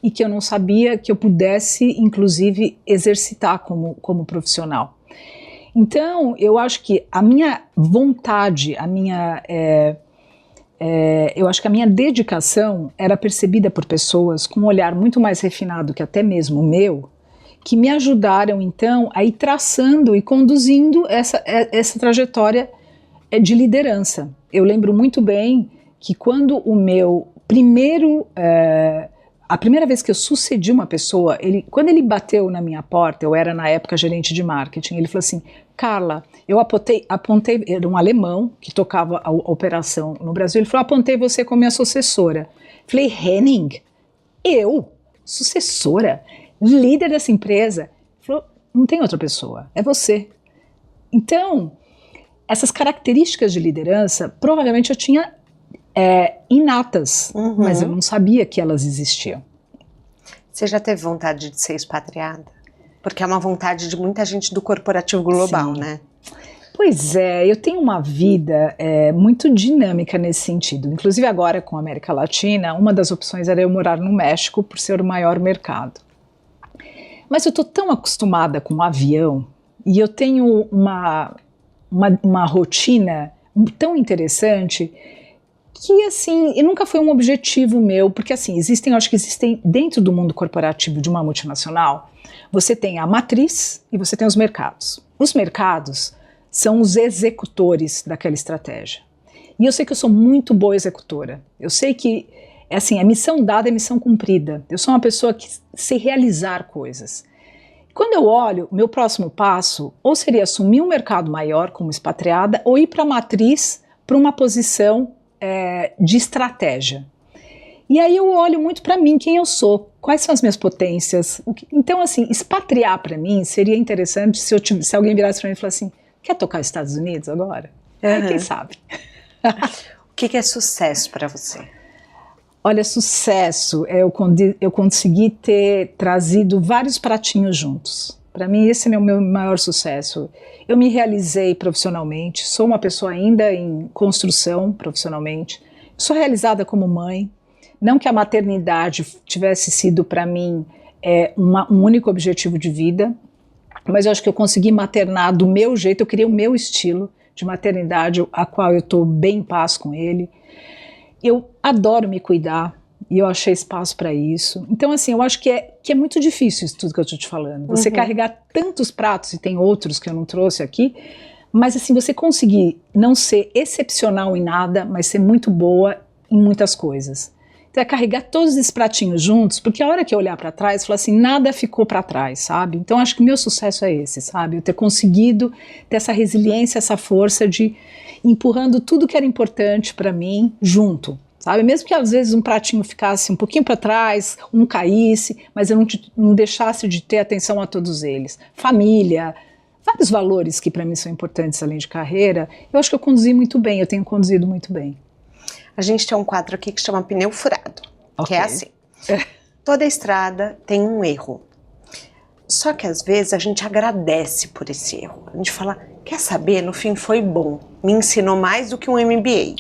e que eu não sabia que eu pudesse, inclusive, exercitar como profissional. Então, eu acho que a minha vontade, eu acho que a minha dedicação era percebida por pessoas com um olhar muito mais refinado que até mesmo o meu, que me ajudaram, então, a ir traçando e conduzindo essa trajetória de liderança. Eu lembro muito bem que quando a primeira vez que eu sucedi uma pessoa, quando ele bateu na minha porta, eu era na época gerente de marketing, ele falou assim, Carla, eu apontei, era um alemão que tocava a operação no Brasil, ele falou, apontei você como minha sucessora. Falei, Henning, eu? Sucessora? Líder dessa empresa? Ele falou, não tem outra pessoa, é você. Então, essas características de liderança, provavelmente eu tinha inatas, mas eu não sabia que elas existiam. Você já teve vontade de ser expatriada? Porque é uma vontade de muita gente do corporativo global, né? Pois é, eu tenho uma vida muito dinâmica nesse sentido. Inclusive agora com a América Latina, uma das opções era eu morar no México por ser o maior mercado. Mas eu estou tão acostumada com o avião e eu tenho uma rotina tão interessante que, assim, e nunca foi um objetivo meu, porque, assim, eu acho que existem, dentro do mundo corporativo de uma multinacional, você tem a matriz e você tem os mercados. Os mercados são os executores daquela estratégia. E eu sei que eu sou muito boa executora. Eu sei que, assim, a missão dada é missão cumprida. Eu sou uma pessoa que sei realizar coisas. Quando eu olho, meu próximo passo ou seria assumir um mercado maior como expatriada ou ir para a matriz para uma posição de estratégia. E aí eu olho muito para mim, quem eu sou, quais são as minhas potências. Então, assim, expatriar para mim seria interessante se alguém virasse para mim e falasse assim, quer tocar os Estados Unidos agora? Quem sabe? O que é sucesso para você? Olha, sucesso é eu conseguir ter trazido vários pratinhos juntos. Para mim, esse é o meu maior sucesso. Eu me realizei profissionalmente, sou uma pessoa ainda em construção profissionalmente, sou realizada como mãe. Não que a maternidade tivesse sido para mim um único objetivo de vida, mas eu acho que eu consegui maternar do meu jeito, eu criei o meu estilo de maternidade, a qual eu estou bem em paz com ele. Eu adoro me cuidar e eu achei espaço para isso. Então, assim, eu acho que é muito difícil isso tudo que eu estou te falando. Você carregar tantos pratos, e tem outros que eu não trouxe aqui, mas assim, você conseguir não ser excepcional em nada, mas ser muito boa em muitas coisas. Então é carregar todos esses pratinhos juntos, porque a hora que eu olhar para trás, falar assim, nada ficou para trás, sabe? Então acho que o meu sucesso é esse, sabe? Eu ter conseguido ter essa resiliência, essa força de empurrando tudo que era importante para mim junto, sabe? Mesmo que às vezes um pratinho ficasse um pouquinho para trás, um caísse, mas eu não deixasse de ter atenção a todos eles. Família, vários valores que para mim são importantes além de carreira, eu acho que eu conduzi muito bem, eu tenho conduzido muito bem. A gente tem um quadro aqui que chama Pneu Furado, que é assim. Toda estrada tem um erro. Só que às vezes a gente agradece por esse erro. A gente fala, quer saber, no fim foi bom, me ensinou mais do que um MBA.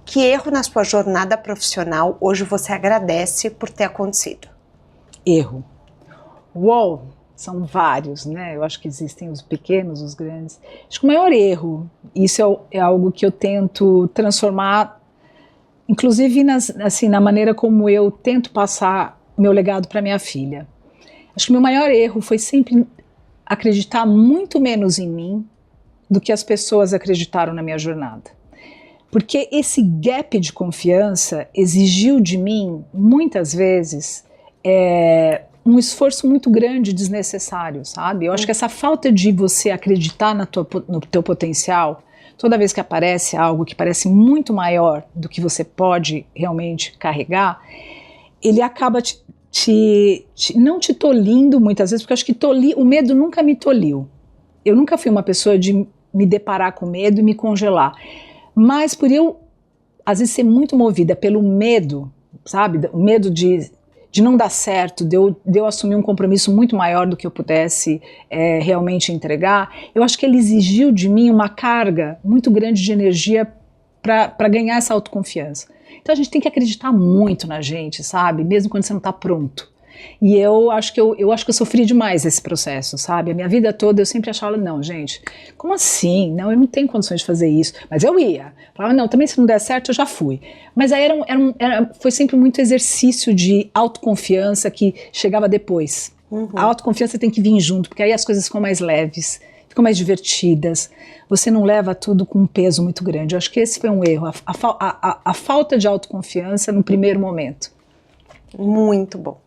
Que erro na sua jornada profissional hoje você agradece por ter acontecido? Erro. Uou, são vários, né? Eu acho que existem os pequenos, os grandes. Acho que o maior erro, isso é algo que eu tento transformar, inclusive na maneira como eu tento passar meu legado para minha filha. Acho que o meu maior erro foi sempre acreditar muito menos em mim do que as pessoas acreditaram na minha jornada. Porque esse gap de confiança exigiu de mim, muitas vezes, um esforço muito grande, desnecessário, sabe? Eu acho que essa falta de você acreditar no teu potencial, toda vez que aparece algo que parece muito maior do que você pode realmente carregar, ele acaba não te tolindo muitas vezes, porque eu acho que o medo nunca me toliu. Eu nunca fui uma pessoa de me deparar com medo e me congelar. Mas por eu, às vezes, ser muito movida pelo medo, sabe? O medo de não dar certo, de eu assumir um compromisso muito maior do que eu pudesse realmente entregar, eu acho que ele exigiu de mim uma carga muito grande de energia para ganhar essa autoconfiança. Então a gente tem que acreditar muito na gente, sabe? Mesmo quando você não está pronto. E eu acho que eu sofri demais esse processo, sabe? A minha vida toda eu sempre achava, não, gente, como assim? Não, eu não tenho condições de fazer isso. Mas eu ia. Falava, não, também se não der certo eu já fui. Mas aí foi sempre muito exercício de autoconfiança que chegava depois. A autoconfiança tem que vir junto, porque aí as coisas ficam mais leves, ficam mais divertidas. Você não leva tudo com um peso muito grande. Eu acho que esse foi um erro, a falta de autoconfiança no primeiro momento. Muito bom.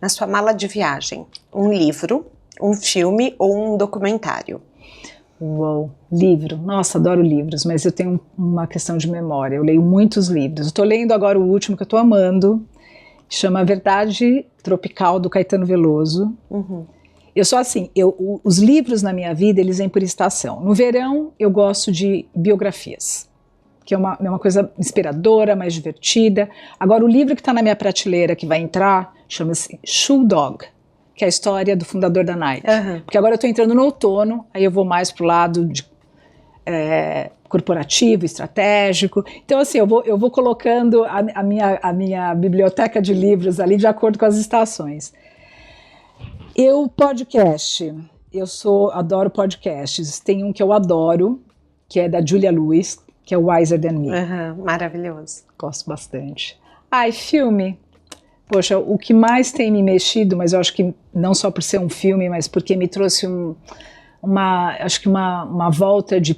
Na sua mala de viagem, um livro, um filme ou um documentário? Uou, livro. Nossa, adoro livros, mas eu tenho uma questão de memória. Eu leio muitos livros. Estou lendo agora o último que eu estou amando, chama A Verdade Tropical, do Caetano Veloso. Eu sou assim, os livros na minha vida, eles vêm por estação. No verão, eu gosto de biografias, que é uma coisa inspiradora, mais divertida. Agora, o livro que está na minha prateleira, que vai entrar, chama-se Shoe Dog, que é a história do fundador da Nike. Porque agora eu estou entrando no outono, aí eu vou mais pro lado corporativo, estratégico. Então, assim, eu vou colocando a minha biblioteca de livros ali de acordo com as estações. Podcast, adoro podcasts. Tem um que eu adoro, que é da Julia Lewis, que é o Wiser Than Me. Maravilhoso. Gosto bastante. Filme. Poxa, o que mais tem me mexido, mas eu acho que não só por ser um filme, mas porque me trouxe uma volta de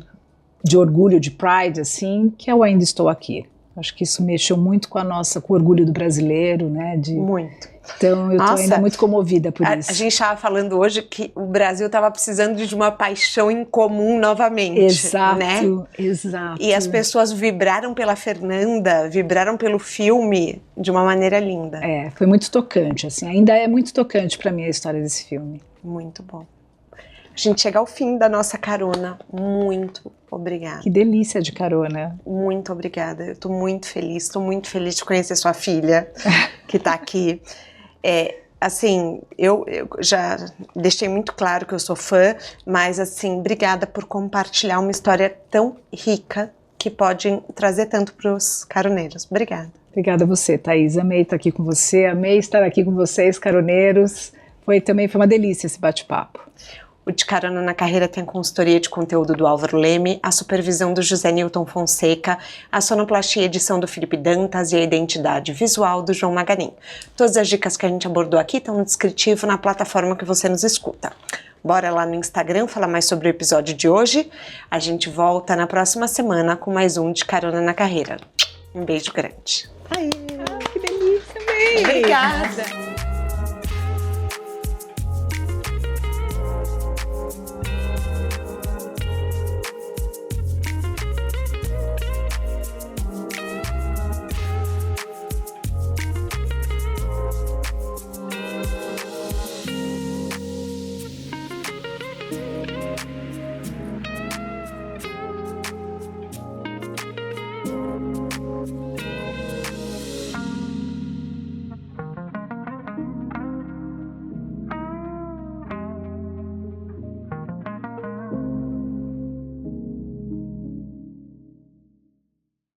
orgulho, de pride, assim, que é o Ainda Estou Aqui. Acho que isso mexeu muito com o orgulho do brasileiro, né? Muito. Então eu estou ainda muito comovida por isso. A gente estava falando hoje que o Brasil estava precisando de uma paixão em comum novamente. Exato, né? Exato. E as pessoas vibraram pela Fernanda, vibraram pelo filme de uma maneira linda. Foi muito tocante, assim. Ainda é muito tocante para mim a história desse filme. Muito bom. A gente chega ao fim da nossa carona. Muito obrigada. Que delícia de carona. Muito obrigada. Eu estou muito feliz de conhecer sua filha, que está aqui. Assim, eu já deixei muito claro que eu sou fã, mas assim, obrigada por compartilhar uma história tão rica que pode trazer tanto para os caroneiros. Obrigada. Obrigada a você, Thaís. Amei estar aqui com você, amei estar aqui com vocês, caroneiros. Foi uma delícia esse bate-papo. O De Carona na Carreira tem a consultoria de conteúdo do Álvaro Leme, a supervisão do José Newton Fonseca, a sonoplastia e edição do Felipe Dantas e a identidade visual do João Maganin. Todas as dicas que a gente abordou aqui estão no descritivo na plataforma que você nos escuta. Bora lá no Instagram falar mais sobre o episódio de hoje. A gente volta na próxima semana com mais um De Carona na Carreira. Um beijo grande. Que delícia, bem! Obrigada!